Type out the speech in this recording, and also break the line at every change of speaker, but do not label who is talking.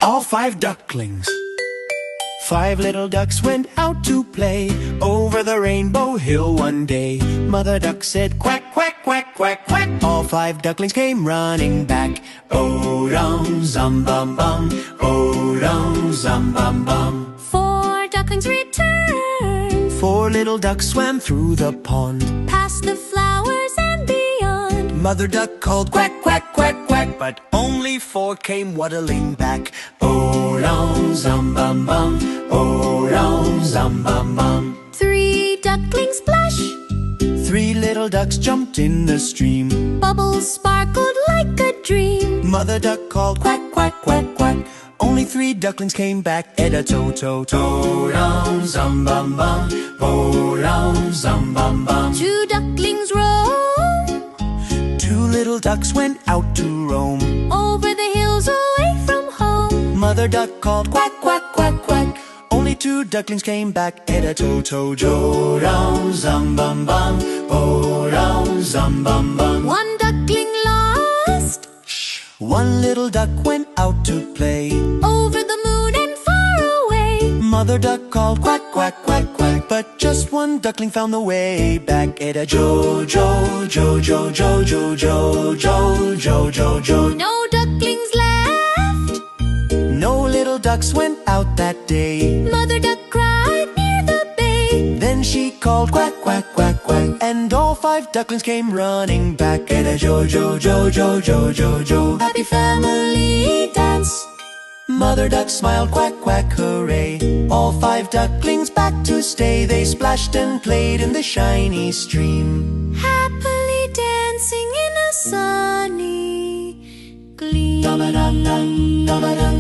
all 5 ducklings. 5 little ducks went out to play over the rainbow hill one day. Mother duck said quack, quack, quack, quack, quack. All 5 ducklings came running back. Oh-dum, zum-bum-bum, oh-dum, zum-bum-bum.
4 ducklings returned.
4 little ducks swam through the pond,
Past the flowers and beyond.
Mother duck called quack, quack, quack, quack, but only 4 came waddling back. Oh-dum, zum-bum-bum, oh-dum, zum-bum-bum.
3 ducklings splash.
3 little ducks jumped in the stream.
Bubbles sparkled like a dream.
Mother duck called quack, quack, quack, quack. Only 3 ducklings came back. Ed-a-toe-toe-toe-dum, zum-bum-bum, oh-dum, zum-bum-bum.
2 ducklings roam
2 little ducks went out to roam.
over the hills away from home.
Mother duck called quack, quack, quack, quack. Only 2 ducklings came back. Ed-a-toe-toe-toe-dum, zum-bum-bum, oh-dum, zum-bum-bum.
1 duckling lost
1 little duck went out to play
over the moon and far away.
Mother duck called quack, quack, quack, quack, but just 1 duckling found the way back. Ed-a-jo-jo-jo-jo-jo-jo-jo-jo-jo-jo.
No ducklings left.
No little ducks went out that day.
Mother duck cried near the bay.
Then she called quack, quack, quack, quack, and all 5 ducklings came running back. Ed-a-jo-jo-jo-jo-jo-jo-jo.
Happy family dance.
Mother duck smiled, quack, quack, hooray. All 5 ducklings back to stay. They splashed and played in the shiny stream,
Happily dancing in a sunny gleam.
dum-a-dum-dum, dum-a-dum.